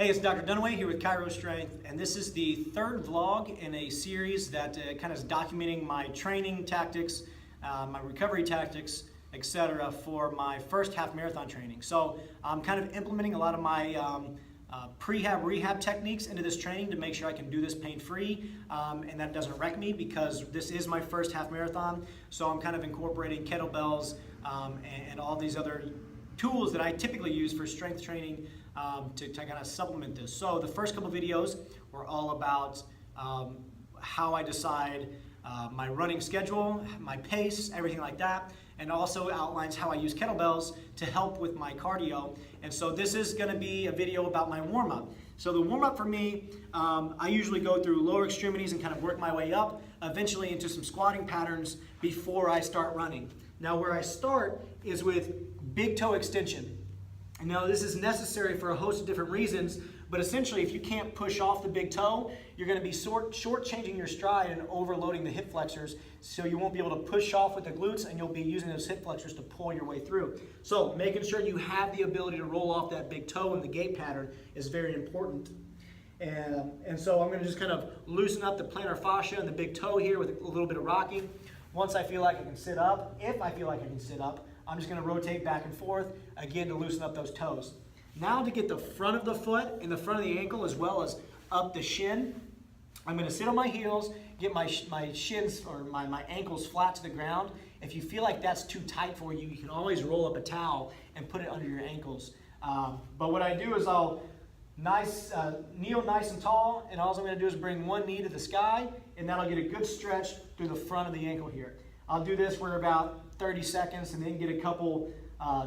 Hey, it's Dr. Dunaway here with Chiro Strength, and this is the third vlog in a series that kind of is documenting my training tactics, my recovery tactics, etc. for my first half marathon training. So I'm kind of implementing a lot of my prehab rehab techniques into this training to make sure I can do this pain-free and that it doesn't wreck me, because this is my first half marathon. So I'm kind of incorporating kettlebells and all these other tools that I typically use for strength training to kind of supplement this. So the first couple videos were all about how I decide my running schedule, my pace, everything like that, and also outlines how I use kettlebells to help with my cardio. And so this is going to be a video about my warm-up. So the warm-up for me, I usually go through lower extremities and kind of work my way up, eventually into some squatting patterns before I start running. Now where I start is with big toe extension. Now this is necessary for a host of different reasons, but essentially if you can't push off the big toe, you're going to be short-changing your stride and overloading the hip flexors, so you won't be able to push off with the glutes, and you'll be using those hip flexors to pull your way through. So making sure you have the ability to roll off that big toe in the gait pattern is very important. And so I'm going to just kind of loosen up the plantar fascia and the big toe here with a little bit of rocking. Once I feel like I can sit up, if I feel like I can sit up, I'm just going to rotate back and forth, again, to loosen up those toes. Now to get the front of the foot and the front of the ankle as well as up the shin, I'm going to sit on my heels, get my shins or my ankles flat to the ground. If you feel like that's too tight for you, you can always roll up a towel and put it under your ankles. But what I do is I'll kneel nice and tall, and all I'm going to do is bring one knee to the sky, and that'll get a good stretch through the front of the ankle here. I'll do this for about 30 seconds and then get a couple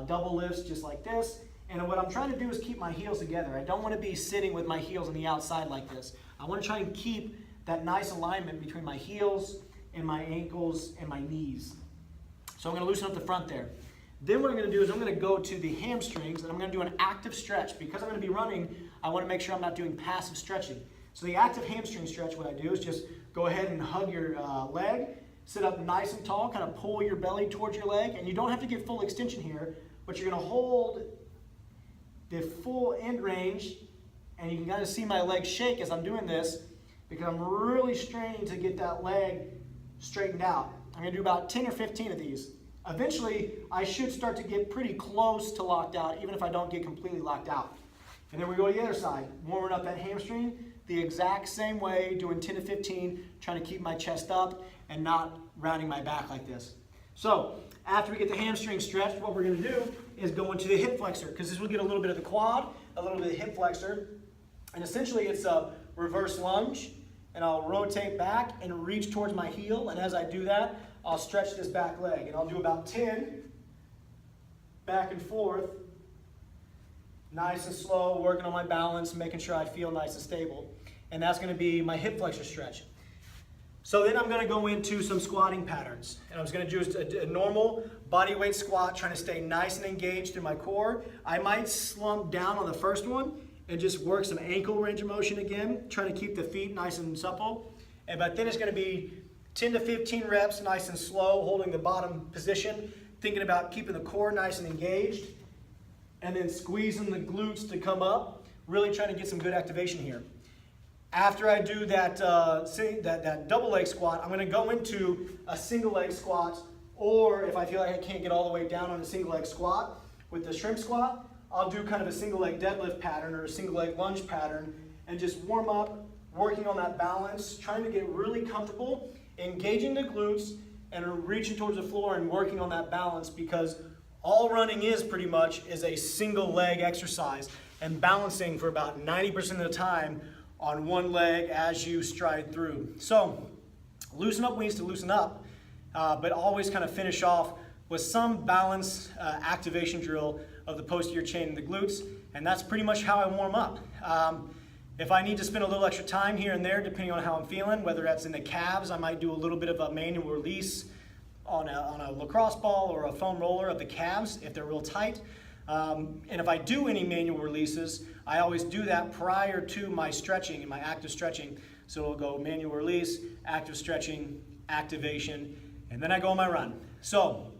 double lifts just like this. And what I'm trying to do is keep my heels together. I don't want to be sitting with my heels on the outside like this. I want to try and keep that nice alignment between my heels and my ankles and my knees. So I'm going to loosen up the front there. Then what I'm going to do is I'm going to go to the hamstrings, and I'm going to do an active stretch. Because I'm going to be running, I want to make sure I'm not doing passive stretching. So the active hamstring stretch, what I do is just go ahead and hug your leg, sit up nice and tall, kind of pull your belly towards your leg, and you don't have to get full extension here, but you're going to hold the full end range, and you can kind of see my leg shake as I'm doing this because I'm really straining to get that leg straightened out. I'm going to do about 10 or 15 of these. Eventually, I should start to get pretty close to locked out, even if I don't get completely locked out. And then we go to the other side, warming up that hamstring the exact same way, doing 10 to 15, trying to keep my chest up and not rounding my back like this. So after we get the hamstring stretched, what we're going to do is go into the hip flexor, because this will get a little bit of the quad, a little bit of the hip flexor, and essentially it's a reverse lunge, and I'll rotate back and reach towards my heel, and as I do that, I'll stretch this back leg, and I'll do about 10 back and forth, nice and slow, working on my balance, making sure I feel nice and stable. And that's going to be my hip flexor stretch. So then I'm going to go into some squatting patterns. And I'm just going to do a normal body weight squat, trying to stay nice and engaged through my core. I might slump down on the first one and just work some ankle range of motion again, trying to keep the feet nice and supple. But then it's going to be 10 to 15 reps, nice and slow, holding the bottom position, thinking about keeping the core nice and engaged, and then squeezing the glutes to come up, really trying to get some good activation here. After I do that double leg squat, I'm going to go into a single leg squat, or if I feel like I can't get all the way down on a single leg squat with the shrimp squat, I'll do kind of a single leg deadlift pattern or a single leg lunge pattern and just warm up, working on that balance, trying to get really comfortable, engaging the glutes and reaching towards the floor and working on that balance, because all running is pretty much is a single leg exercise and balancing for about 90% of the time on one leg as you stride through. So loosen up means to loosen up, but always kind of finish off with some balance activation drill of the posterior chain and the glutes, and that's pretty much how I warm up. If I need to spend a little extra time here and there, depending on how I'm feeling, whether that's in the calves, I might do a little bit of a manual release on a lacrosse ball or a foam roller of the calves if they're real tight. And if I do any manual releases, I always do that prior to my stretching and my active stretching. So it'll go manual release, active stretching, activation, and then I go on my run. So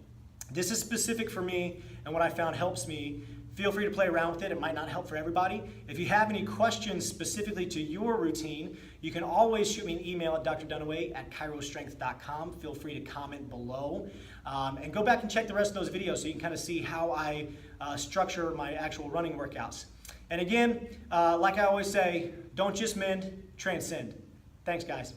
this is specific for me, and what I found helps me Feel free to play around with it. It might not help for everybody. If you have any questions specifically to your routine, you can always shoot me an email at drdunaway@kairostrength.com. Feel free to comment below. And go back and check the rest of those videos so you can kind of see how I structure my actual running workouts. And again, like I always say, don't just mend, transcend. Thanks, guys.